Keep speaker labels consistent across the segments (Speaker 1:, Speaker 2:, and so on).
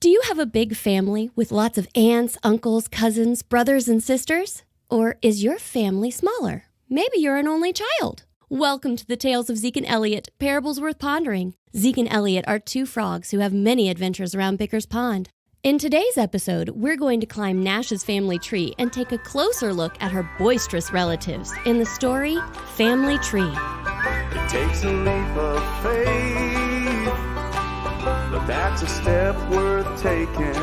Speaker 1: Do you have a big family with lots of aunts, uncles, cousins, brothers, and sisters? Or is your family smaller? Maybe you're an only child. Welcome to the Tales of Zeke and Elliot, Parables Worth Pondering. Zeke and Elliot are two frogs who have many adventures around Bicker's Pond. In today's episode, we're going to climb Nash's family tree and take a closer look at her boisterous relatives in the story, Family Tree.
Speaker 2: It takes a leap of faith, but that's a step worth taking.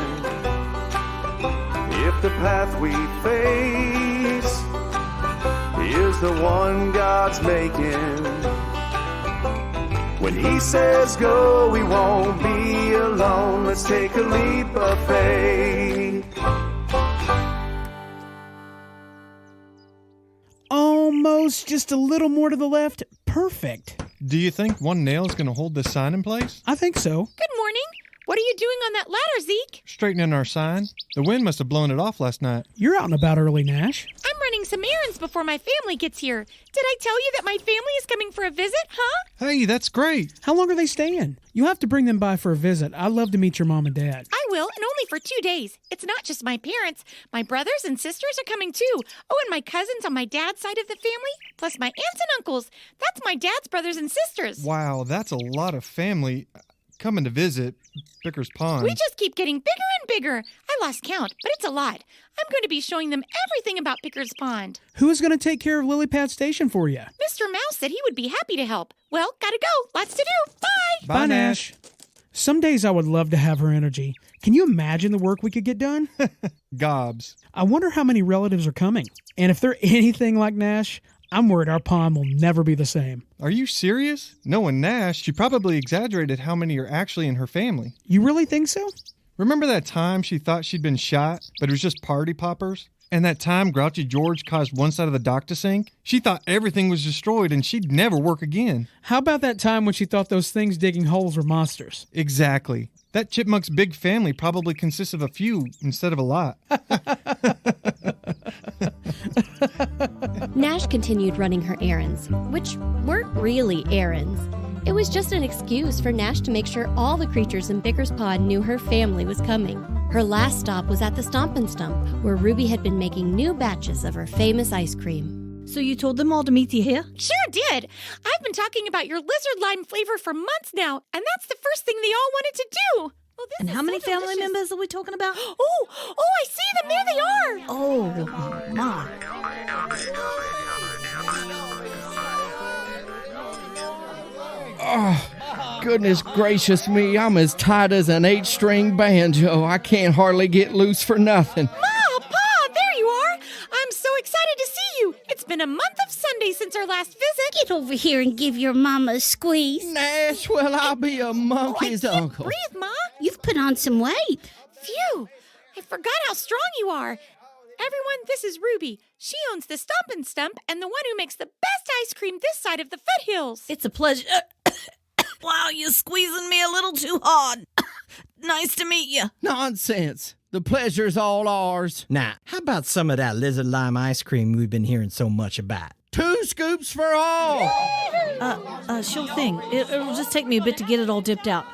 Speaker 2: If the path we face is the one God's making, when He says go, we won't be alone. Let's take a leap of faith.
Speaker 3: Almost, just a little more to the left. Perfect.
Speaker 4: Do you think one nail is going to hold this sign in place?
Speaker 3: I think so.
Speaker 5: Good morning. What are you doing on that ladder, Zeke?
Speaker 4: Straightening our sign. The wind must have blown it off last night.
Speaker 3: You're out and about early, Nash.
Speaker 5: I'm running some errands before my family gets here. Did I tell you that my family is coming for a visit, huh?
Speaker 4: Hey, that's great.
Speaker 3: How long are they staying? You'll have to bring them by for a visit. I'd love to meet your mom and dad.
Speaker 5: I will, and only for 2 days. It's not just my parents. My brothers and sisters are coming too. Oh, and my cousins on my dad's side of the family, plus my aunts and uncles. That's my dad's brothers and sisters.
Speaker 4: Wow, that's a lot of family coming to visit Bicker's Pond.
Speaker 5: We just keep getting bigger and bigger. I lost count, but it's a lot. I'm going to be showing them everything about Bicker's Pond.
Speaker 3: Who is going to take care of Lily Pad Station for you?
Speaker 5: Mr. Mouse said he would be happy to help. Well, gotta go. Lots to do. Bye.
Speaker 3: Bye, Nash. Some days I would love to have her energy. Can you imagine the work we could get done?
Speaker 4: Gobs.
Speaker 3: I wonder how many relatives are coming. And if they're anything like Nash, I'm worried our pond will never be the same.
Speaker 4: Are you serious? Knowing Nash, she probably exaggerated how many are actually in her family.
Speaker 3: You really think so?
Speaker 4: Remember that time she thought she'd been shot, but it was just party poppers? And that time Grouchy George caused one side of the dock to sink? She thought everything was destroyed and she'd never work again.
Speaker 3: How about that time when she thought those things digging holes were monsters?
Speaker 4: Exactly. That chipmunk's big family probably consists of a few instead of a lot.
Speaker 1: Nash continued running her errands, which weren't really errands. It was just an excuse for Nash to make sure all the creatures in Bicker's Pond knew her family was coming. Her last stop was at the Stompin' Stump, where Ruby had been making new batches of her famous ice cream.
Speaker 6: So you told them all to meet you here?
Speaker 5: Sure did. I've been talking about your lizard lime flavor for months now, and that's the first thing they all wanted to do. Oh,
Speaker 6: And how many family members are we talking about?
Speaker 5: Oh, I see them. There they are.
Speaker 6: Oh, my.
Speaker 7: Oh, goodness gracious me, I'm as tight as an 8-string banjo. I can't hardly get loose for nothing.
Speaker 5: Ma, Pa, there you are. I'm so excited to see you. It's been a month of Sundays since our last visit.
Speaker 8: Get over here and give your mama a squeeze.
Speaker 7: Nash, well, I'll be a monkey's
Speaker 5: I can't
Speaker 7: uncle.
Speaker 5: breathe, Ma.
Speaker 8: You've put on some weight.
Speaker 5: Phew, I forgot how strong you are. Everyone, this is Ruby. She owns the Stompin' Stump and the one who makes the best ice cream this side of the foothills.
Speaker 6: It's a pleasure. Wow, you're squeezing me a little too hard. Nice to meet you.
Speaker 7: Nonsense. The pleasure's all ours.
Speaker 9: Now, how about some of that lizard lime ice cream we've been hearing so much about?
Speaker 7: 2 scoops for all.
Speaker 6: Sure thing. It'll just take me a bit to get it all dipped out.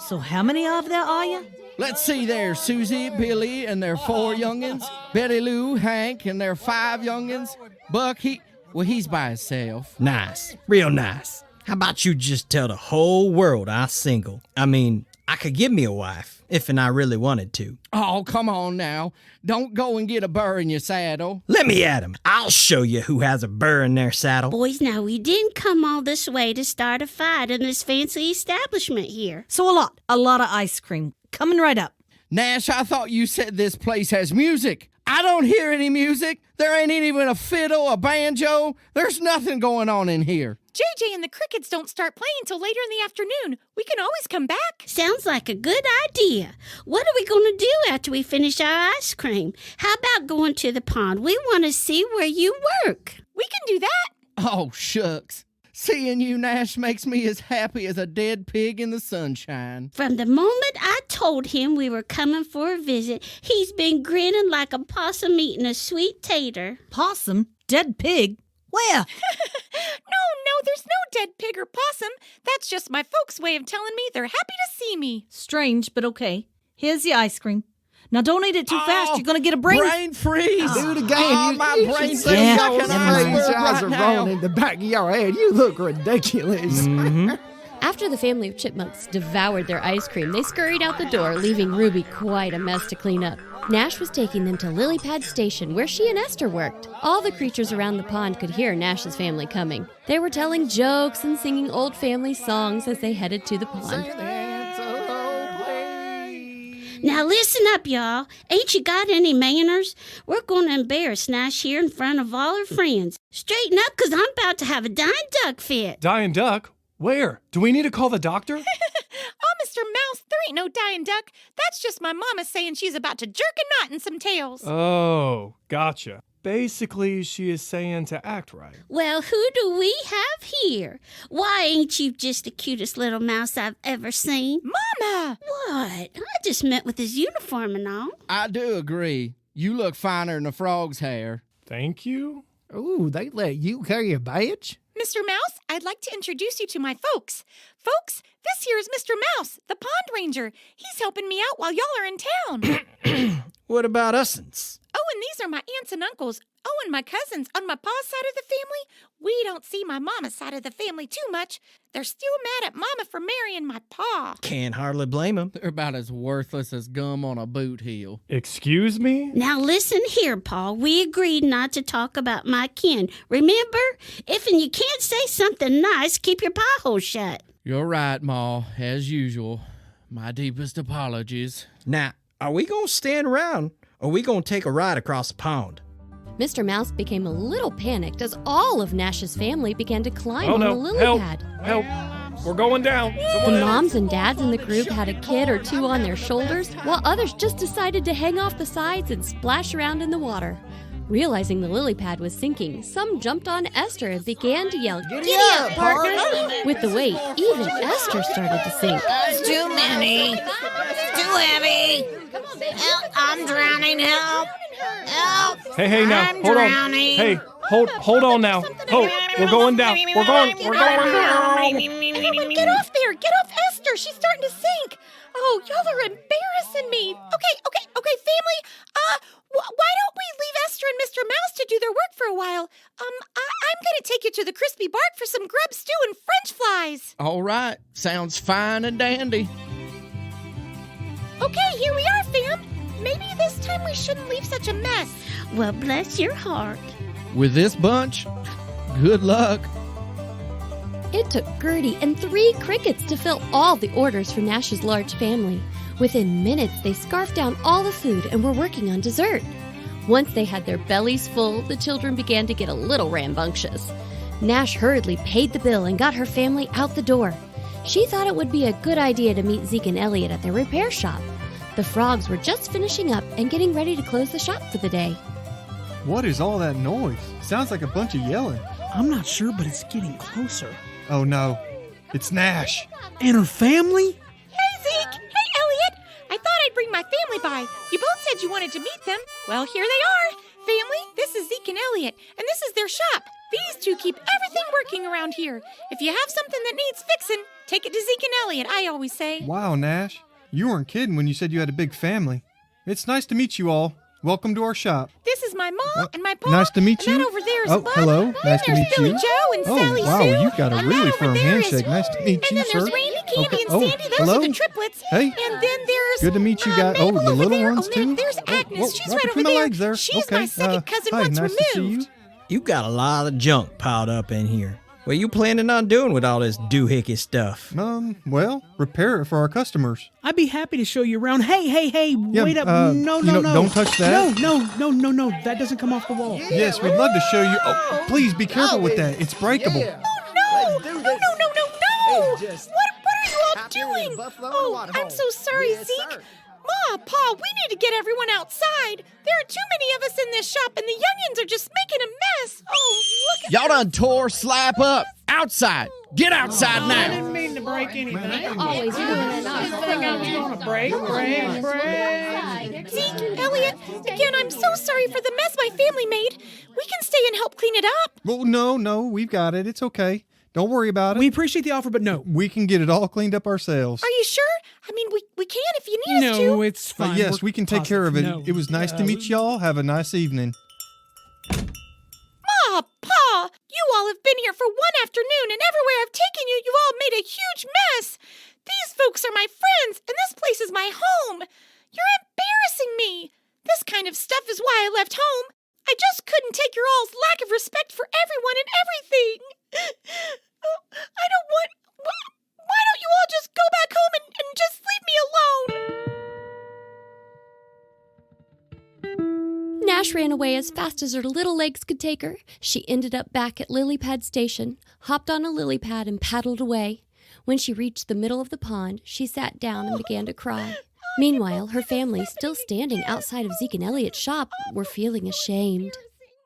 Speaker 6: So how many of there are you?
Speaker 7: Let's see there, Susie, Billy, and their 4 youngins. Betty Lou, Hank, and their 5 youngins. Buck, he's by himself.
Speaker 9: Nice. Real nice. How about you just tell the whole world I'm single? I mean, I could give me a wife, if and I really wanted to.
Speaker 7: Oh, come on now. Don't go and get a burr in your saddle.
Speaker 9: Let me at him. I'll show you who has a burr in their saddle.
Speaker 8: Boys, now we didn't come all this way to start a fight in this fancy establishment here.
Speaker 6: So a lot of ice cream. Coming right up.
Speaker 7: Nash, I thought you said this place has music. I don't hear any music. There ain't even a fiddle, a banjo. There's nothing going on in here.
Speaker 5: JJ and the Crickets don't start playing until later in the afternoon. We can always come back.
Speaker 8: Sounds like a good idea. What are we going to do after we finish our ice cream? How about going to the pond? We want to see where you work.
Speaker 5: We can do that.
Speaker 7: Oh, shucks. Seeing you, Nash, makes me as happy as a dead pig in the sunshine.
Speaker 8: From the moment I told him we were coming for a visit, he's been grinning like a possum eating a sweet tater.
Speaker 6: Possum? Dead pig? Where?
Speaker 5: No, there's no dead pig or possum. That's just my folks' way of telling me they're happy to see me.
Speaker 6: Strange, but okay. Here's the ice cream. Now don't eat it too fast. You're going to get a brain
Speaker 7: freeze.
Speaker 10: Do it again.
Speaker 7: Oh,
Speaker 10: you,
Speaker 7: my
Speaker 10: you
Speaker 7: brain
Speaker 10: should
Speaker 7: feels
Speaker 10: see
Speaker 6: like
Speaker 10: your
Speaker 6: an iceberg
Speaker 10: eyes
Speaker 7: right
Speaker 10: are
Speaker 7: now.
Speaker 10: rolling in the back of your head. You look ridiculous.
Speaker 1: After the family of chipmunks devoured their ice cream, they scurried out the door, leaving Ruby quite a mess to clean up. Nash was taking them to Lily Pad Station, where she and Esther worked. All the creatures around the pond could hear Nash's family coming. They were telling jokes and singing old family songs as they headed to the pond.
Speaker 8: Now listen up, y'all. Ain't you got any manners? We're going to embarrass Nash here in front of all her friends. Straighten up, 'cause I'm about to have a dying duck fit.
Speaker 11: Dying duck? Where? Do we need to call the doctor?
Speaker 5: Oh, Mr. Mouse, there ain't no dying duck. That's just my mama saying she's about to jerk a knot in some tails.
Speaker 11: Oh, gotcha. Basically, she is saying to act right.
Speaker 8: Well, who do we have here? Why ain't you just the cutest little mouse I've ever seen?
Speaker 5: Mama!
Speaker 8: What? I just met with his uniform and all.
Speaker 7: I do agree. You look finer than a frog's hair.
Speaker 11: Thank you.
Speaker 10: Ooh, they let you carry a badge?
Speaker 5: Mr. Mouse, I'd like to introduce you to my folks. Folks, this here is Mr. Mouse, the pond ranger. He's helping me out while y'all are in town.
Speaker 9: What about us'ns?
Speaker 5: Oh, and these are my aunts and uncles. Oh, and my cousins on my pa's side of the family. We don't see my mama's side of the family too much. They're still mad at mama for marrying my pa.
Speaker 9: Can't hardly blame him.
Speaker 7: They're about as worthless as gum on a boot heel.
Speaker 11: Excuse me?
Speaker 8: Now listen here, Paul. We agreed not to talk about my kin. Remember? If and you can't say something nice, keep your pie hole shut.
Speaker 7: You're right, Ma, as usual. My deepest apologies.
Speaker 9: Now, are we going to stand around, or are we going to take a ride across the pond?
Speaker 1: Mr. Mouse became a little panicked as all of Nash's family began to climb
Speaker 11: Oh
Speaker 1: on the
Speaker 11: no,
Speaker 1: lily
Speaker 11: help,
Speaker 1: pad.
Speaker 11: help. We're going down.
Speaker 1: The
Speaker 11: Someone help.
Speaker 1: moms and dads in the group had a kid or two on their shoulders, while others just decided to hang off the sides and splash around in the water. Realizing the lily pad was sinking, some jumped on Esther and began to yell, "Giddy up, partner!" With the weight, even Esther started to sink.
Speaker 12: It's too many. It's too heavy. Help, I'm drowning. Help. Help.
Speaker 11: Hey, now,
Speaker 12: I'm
Speaker 11: hold
Speaker 12: drowning.
Speaker 11: on. Hey, hold on now. Hold, we're going down. We're going down.
Speaker 5: Get off there! Get off Esther! She's starting to sink! Oh, y'all are embarrassing me! Okay, family! Why don't we leave Esther and Mr. Mouse to do their work for a while? I'm gonna take you to the crispy bark for some grub stew and french fries!
Speaker 7: All right. Sounds fine and dandy.
Speaker 5: Okay, here we are, fam! Maybe this time we shouldn't leave such a mess.
Speaker 8: Well, bless your heart.
Speaker 7: With this bunch, good luck.
Speaker 1: It took Gertie and 3 crickets to fill all the orders for Nash's large family. Within minutes, they scarfed down all the food and were working on dessert. Once they had their bellies full, the children began to get a little rambunctious. Nash hurriedly paid the bill and got her family out the door. She thought it would be a good idea to meet Zeke and Elliot at their repair shop. The frogs were just finishing up and getting ready to close the shop for the day.
Speaker 4: What is all that noise? Sounds like a bunch of yelling.
Speaker 3: I'm not sure, but it's getting closer.
Speaker 4: Oh no, it's Nash.
Speaker 3: And her family?
Speaker 5: Hey, Zeke! Hey, Elliot! I thought I'd bring my family by. You both said you wanted to meet them. Well, here they are. Family, this is Zeke and Elliot, and this is their shop. These two keep everything working around here. If you have something that needs fixing, take it to Zeke and Elliot, I always say.
Speaker 4: Wow, Nash. You weren't kidding when you said you had a big family. It's nice to meet you all. Welcome to our shop.
Speaker 5: This is my mom and my pa.
Speaker 4: Nice to meet
Speaker 5: and
Speaker 4: you.
Speaker 5: that over there is
Speaker 4: Oh,
Speaker 5: Bud.
Speaker 4: hello.
Speaker 5: And
Speaker 4: Nice to
Speaker 5: there's
Speaker 4: meet
Speaker 5: Billy
Speaker 4: you.
Speaker 5: Joe and Sally
Speaker 4: wow,
Speaker 5: Sue.
Speaker 4: you've got a
Speaker 5: And
Speaker 4: really
Speaker 5: that over
Speaker 4: firm
Speaker 5: there is-
Speaker 4: handshake. Nice to meet
Speaker 5: And
Speaker 4: you,
Speaker 5: then
Speaker 4: sir.
Speaker 5: there's Randy, Kandy,
Speaker 4: Okay.
Speaker 5: and
Speaker 4: Oh,
Speaker 5: Sandy. Those
Speaker 4: hello.
Speaker 5: are the triplets.
Speaker 4: Hey.
Speaker 5: And then there's
Speaker 4: Good to meet you guys.
Speaker 5: Mabel
Speaker 4: Oh, the
Speaker 5: over
Speaker 4: little
Speaker 5: there.
Speaker 4: ones
Speaker 5: and
Speaker 4: too.
Speaker 5: then there's
Speaker 4: Oh,
Speaker 5: Agnes.
Speaker 4: whoa,
Speaker 5: She's
Speaker 4: right
Speaker 5: right over
Speaker 4: between my
Speaker 5: there.
Speaker 4: legs there.
Speaker 5: She's
Speaker 4: Okay.
Speaker 5: my second cousin
Speaker 4: hi,
Speaker 5: once
Speaker 4: nice
Speaker 5: removed.
Speaker 4: to see you.
Speaker 9: You got a lot of junk piled up in here. What are you planning on doing with all this doohickey stuff?
Speaker 4: Well, repair it for our customers.
Speaker 3: I'd be happy to show you around. Hey,
Speaker 4: Yeah,
Speaker 3: wait up. No.
Speaker 4: don't touch that.
Speaker 3: No. That doesn't come off the wall.
Speaker 4: Yes, we'd love to show you. Oh, please be careful with that. It's breakable.
Speaker 5: No! What are you all doing? Oh, I'm so sorry, Zeke. Ma, Pa, we need to get everyone outside. There are too many of us in this shop, and the youngins are just making a mess. Oh, look at
Speaker 7: Y'all done tore slap up. Outside. Get outside
Speaker 3: I
Speaker 7: now.
Speaker 3: didn't mean to break anything.
Speaker 1: Always ruining
Speaker 3: I didn't think I was going to break.
Speaker 5: Zeke, Elliot, again, I'm so sorry for the mess my family made. We can stay and help clean it up.
Speaker 4: Well, no, we've got it. It's okay. Don't worry about it.
Speaker 3: We appreciate the offer, but no.
Speaker 4: We can get it all cleaned up ourselves.
Speaker 5: Are you sure? I mean, we can if you need us to.
Speaker 3: No, it's fine.
Speaker 4: Yes, we can take care of it.
Speaker 3: No.
Speaker 4: It was nice to meet y'all. Have a nice evening.
Speaker 5: Ma, Pa, you all have been here for one afternoon, and everywhere I've taken you, you've all made a huge mess. These folks are my friends, and this place is my home. You're embarrassing me. This kind of stuff is why I left home. I just couldn't take your all's lack of respect for everyone and everything. I don't want... Why don't you all just go back home and just leave me alone?
Speaker 1: Nash ran away as fast as her little legs could take her. She ended up back at Lily Pad Station, hopped on a lily pad, and paddled away. When she reached the middle of the pond, she sat down and began to cry. Meanwhile, her family, still standing outside of Zeke and Elliot's shop, were feeling ashamed.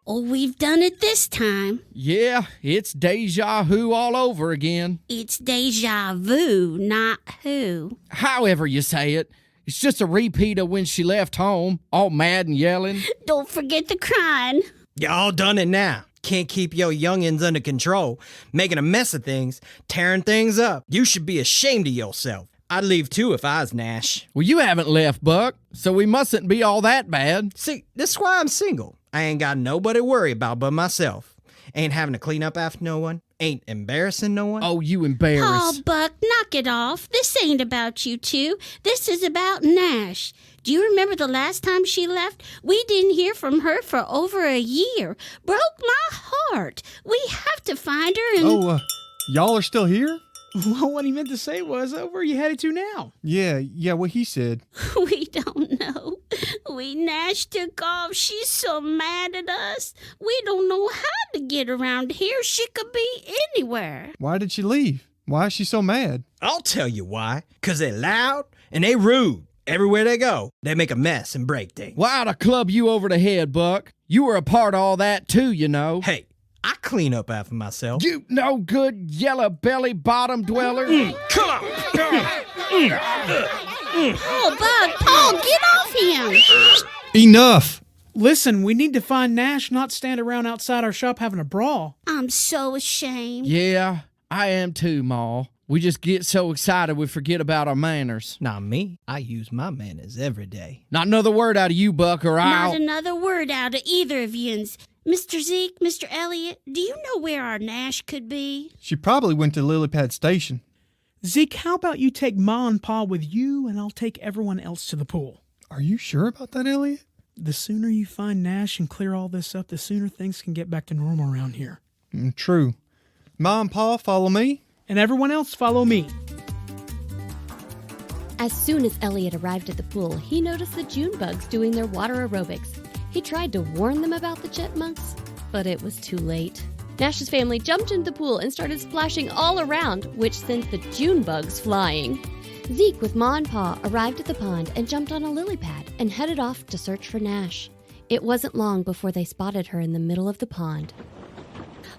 Speaker 8: Oh, we've done it this time.
Speaker 7: Yeah, it's deja vu all over again.
Speaker 8: It's deja vu, not who.
Speaker 7: However you say it. It's just a repeat of when she left home, all mad and yelling.
Speaker 8: Don't forget the crying.
Speaker 9: Y'all done it now. Can't keep your youngins under control, making a mess of things, tearing things up. You should be ashamed of yourself. I'd leave too if I was Nash.
Speaker 7: Well, you haven't left, Buck, so we mustn't be all that bad.
Speaker 9: See, this is why I'm single. I ain't got nobody to worry about but myself. Ain't having to clean up after no one. Ain't embarrassing no one.
Speaker 7: Oh, you embarrass.
Speaker 8: Oh, Buck, knock it off. This ain't about you two. This is about Nash. Do you remember the last time she left? We didn't hear from her for over a year. Broke my heart. We have to find her and...
Speaker 4: Y'all are still here?
Speaker 3: Well, what he meant to say was, where are you headed to now?
Speaker 4: Yeah, what he said.
Speaker 8: We don't know. Nash took off. She's so mad at us. We don't know how to get around here. She could be anywhere.
Speaker 4: Why did she leave? Why is she so mad?
Speaker 9: I'll tell you why. 'Cause they loud and they rude. Everywhere they go, they make a mess and break things.
Speaker 7: Well, I ought to club you over the head, Buck. You were a part of all that too, you know.
Speaker 9: Hey, I clean up after myself.
Speaker 7: You no good yellow belly bottom dweller.
Speaker 9: Come on.
Speaker 8: Oh, Buck, Paul, get off him.
Speaker 4: Enough.
Speaker 3: Listen, we need to find Nash, not stand around outside our shop having a brawl.
Speaker 8: I'm so ashamed.
Speaker 7: Yeah, I am too, Ma. We just get so excited we forget about our manners.
Speaker 9: Not me. I use my manners every day.
Speaker 7: Not another word out of you, Buck, or I'll...
Speaker 8: Not another word out of either of yous. Mr. Zeke, Mr. Elliot, do you know where our Nash could be?
Speaker 4: She probably went to Lily Pad Station.
Speaker 3: Zeke, how about you take Ma and Pa with you, and I'll take everyone else to the pool?
Speaker 4: Are you sure about that, Elliot?
Speaker 3: The sooner you find Nash and clear all this up, the sooner things can get back to normal around here.
Speaker 4: True. Ma and Pa, follow me.
Speaker 3: And everyone else, follow me.
Speaker 1: As soon as Elliot arrived at the pool, he noticed the June bugs doing their water aerobics. He tried to warn them about the chipmunks, but it was too late. Nash's family jumped into the pool and started splashing all around, which sent the June bugs flying. Zeke with Ma and Pa arrived at the pond and jumped on a lily pad and headed off to search for Nash. It wasn't long before they spotted her in the middle of the pond.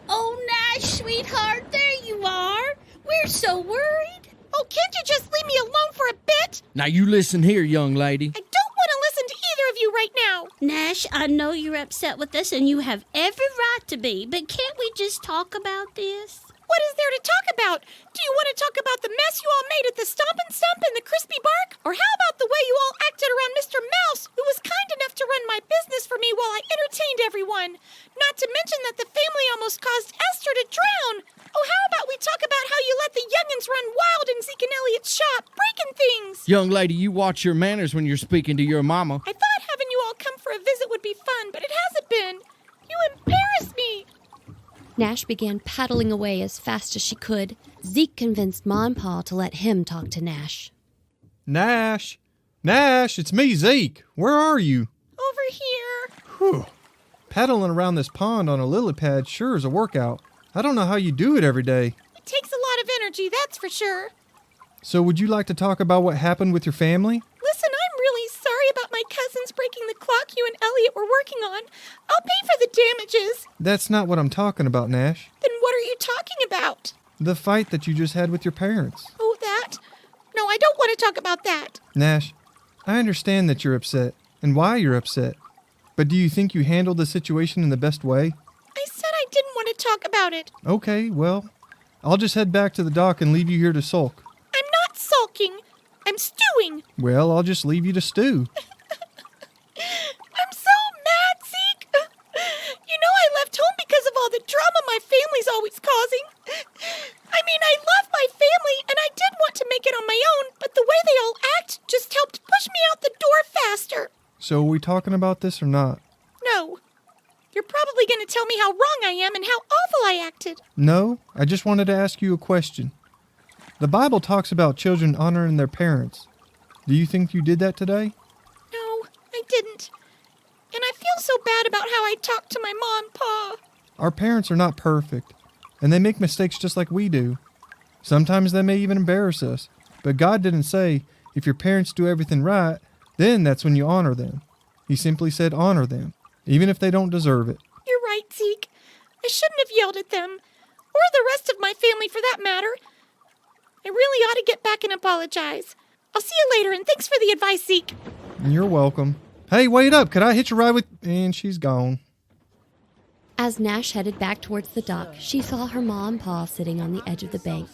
Speaker 8: Oh, Nash, sweetheart, there you are. We're so worried.
Speaker 5: Oh, can't you just leave me alone for a bit?
Speaker 7: Now you listen here, young lady.
Speaker 5: I don't want to listen to either of you right now.
Speaker 8: Nash, I know you're upset with us and you have every right to be, but can't we just talk about this?
Speaker 5: What is there to talk about? Do you want to talk about the mess you all made at the Stomp and Stump and the Crispy Bark? Or how about the way you all acted around Mr. Mouse, who was kind enough to run my business for me while I entertained everyone? Not to mention that the family almost caused Esther to drown. Oh, how about we talk about how you let the youngins run wild in Zeke and Elliot's shop, breaking things?
Speaker 7: Young lady, you watch your manners when you're speaking to your mama.
Speaker 5: I thought having you all come for a visit would be fun, but it hasn't been. You embarrass me.
Speaker 1: Nash began paddling away as fast as she could. Zeke convinced Ma and Pa to let him talk to Nash.
Speaker 4: Nash, it's me, Zeke. Where are you?
Speaker 5: Over here.
Speaker 4: Whew. Paddling around this pond on a lily pad sure is a workout. I don't know how you do it every day.
Speaker 5: It takes a lot of energy, that's for sure.
Speaker 4: So would you like to talk about what happened with your family?
Speaker 5: Listen, I'm really sorry about my cousins breaking the clock you and Elliot were working on. I'll pay for the damages.
Speaker 4: That's not what I'm talking about, Nash.
Speaker 5: Then what are you talking about?
Speaker 4: The fight that you just had with your parents.
Speaker 5: Oh, that? No, I don't want to talk about that.
Speaker 4: Nash, I understand that you're upset and why you're upset. But do you think you handled the situation in the best way?
Speaker 5: I said I didn't want to talk about it.
Speaker 4: Okay, well, I'll just head back to the dock and leave you here to sulk.
Speaker 5: I'm not sulking. I'm stewing.
Speaker 4: Well, I'll just leave you to stew.
Speaker 5: I'm so mad, Zeke. You know I left home because of all the drama my family's always causing. I mean, I love my family, and I did want to make it on my own, but the way they all act just helped push me out the door faster.
Speaker 4: So are we talking about this or not?
Speaker 5: No. You're probably going to tell me how wrong I am and how awful I acted.
Speaker 4: No, I just wanted to ask you a question. The Bible talks about children honoring their parents. Do you think you did that today?
Speaker 5: No, I didn't. And I feel so bad about how I talked to my mom and pa.
Speaker 4: Our parents are not perfect, and they make mistakes just like we do. Sometimes they may even embarrass us, but God didn't say, if your parents do everything right, then that's when you honor them. He simply said honor them, even if they don't deserve it.
Speaker 5: You're right, Zeke. I shouldn't have yelled at them, or the rest of my family for that matter. I really ought to get back and apologize. I'll see you later, and thanks for the advice, Zeke.
Speaker 4: You're welcome. Hey, wait up. Could I hitch a ride with... And she's gone.
Speaker 1: As Nash headed back towards the dock, she saw her ma and pa sitting on the edge of the bank.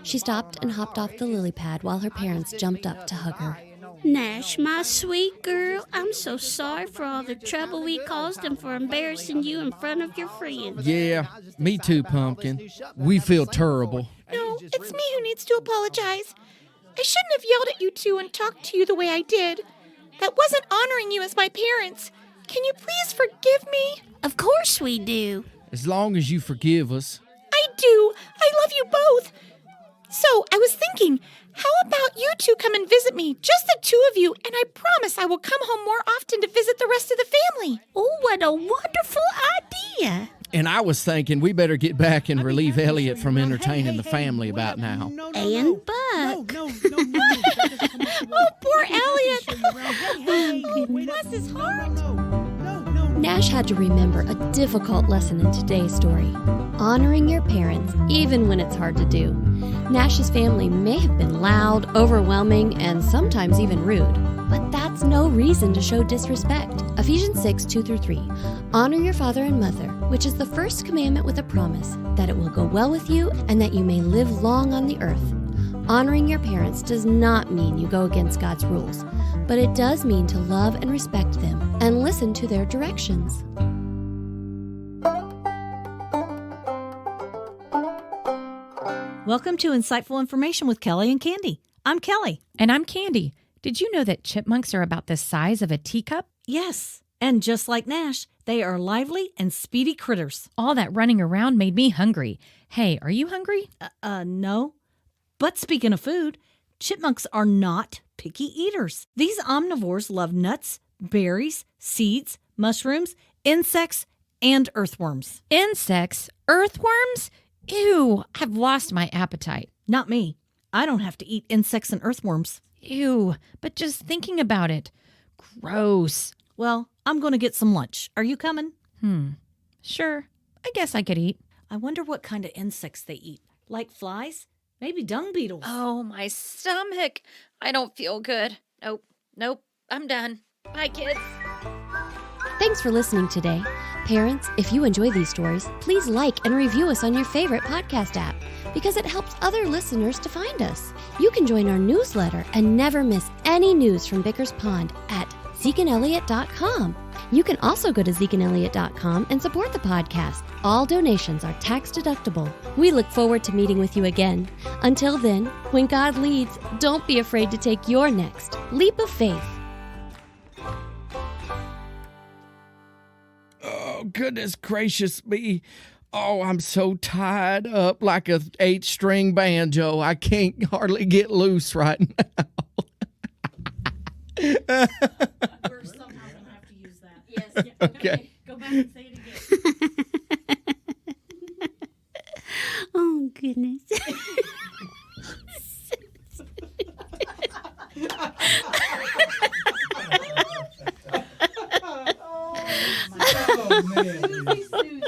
Speaker 1: She stopped and hopped off the lily pad while her parents jumped up to hug her.
Speaker 8: Nash, my sweet girl, I'm so sorry for all the trouble we caused and for embarrassing you in front of your friends.
Speaker 7: Yeah, me too, Pumpkin. We feel terrible.
Speaker 5: No, it's me who needs to apologize. I shouldn't have yelled at you two and talked to you the way I did. That wasn't honoring you as my parents. Can you please forgive me?
Speaker 8: Of course we do.
Speaker 7: As long as you forgive us.
Speaker 5: I do. I love you both. So, I was thinking, how about you two come and visit me, just the two of you, and I promise I will come home more often to visit the rest of the family.
Speaker 8: Oh, what a wonderful idea.
Speaker 7: And I was thinking we better get back and relieve Elliot from entertaining the family about now.
Speaker 8: And Buck.
Speaker 5: Oh, poor Elliot. Bless his heart.
Speaker 1: Nash had to remember a difficult lesson in today's story. Honoring your parents, even when it's hard to do. Nash's family may have been loud, overwhelming, and sometimes even rude. But that's no reason to show disrespect. Ephesians 6:2-3. Honor your father and mother, which is the first commandment with a promise that it will go well with you and that you may live long on the earth. Honoring your parents does not mean you go against God's rules, but it does mean to love and respect them and listen to their directions.
Speaker 6: Welcome to Insightful Information with Kelly and Kandy. I'm Kelly.
Speaker 13: And I'm Kandy. Did you know that chipmunks are about the size of a teacup?
Speaker 6: Yes. And just like Nash, they are lively and speedy critters.
Speaker 13: All that running around made me hungry. Hey, are you hungry?
Speaker 6: No. But speaking of food, chipmunks are not picky eaters. These omnivores love nuts, berries, seeds, mushrooms, insects, and earthworms.
Speaker 13: Insects? Earthworms? Ew, I've lost my appetite.
Speaker 6: Not me. I don't have to eat insects and earthworms.
Speaker 13: Ew, but just thinking about it. Gross.
Speaker 6: Well, I'm going to get some lunch. Are you coming?
Speaker 13: Sure. I guess I could eat.
Speaker 6: I wonder what kind of insects they eat. Like flies? Maybe dung beetles.
Speaker 14: Oh, my stomach. I don't feel good. Nope. I'm done. Bye, kids.
Speaker 1: Thanks for listening today. Parents, if you enjoy these stories, please like and review us on your favorite podcast app because it helps other listeners to find us. You can join our newsletter and never miss any news from Bicker's Pond at zekeandelliot.com. You can also go to zekeandelliot.com and support the podcast. All donations are tax deductible. We look forward to meeting with you again. Until then, when God leads, don't be afraid to take your next leap of faith.
Speaker 7: Oh, goodness gracious me. Oh, I'm so tied up like a 8-string banjo. I can't hardly get loose right now.
Speaker 6: We're somehow going to have to use that. Yes. Yeah,
Speaker 7: okay.
Speaker 6: Go back and say it again.
Speaker 8: Oh, goodness.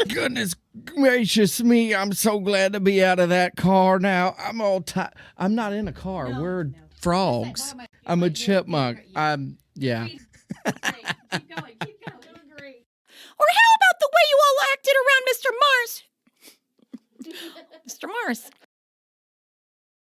Speaker 7: Goodness gracious me. I'm so glad to be out of that car now. I'm all tired. I'm not in a car. We're frogs. I'm a chipmunk. Yeah.
Speaker 5: Or how about the way you all acted around Mr. Mars? Mr. Mars.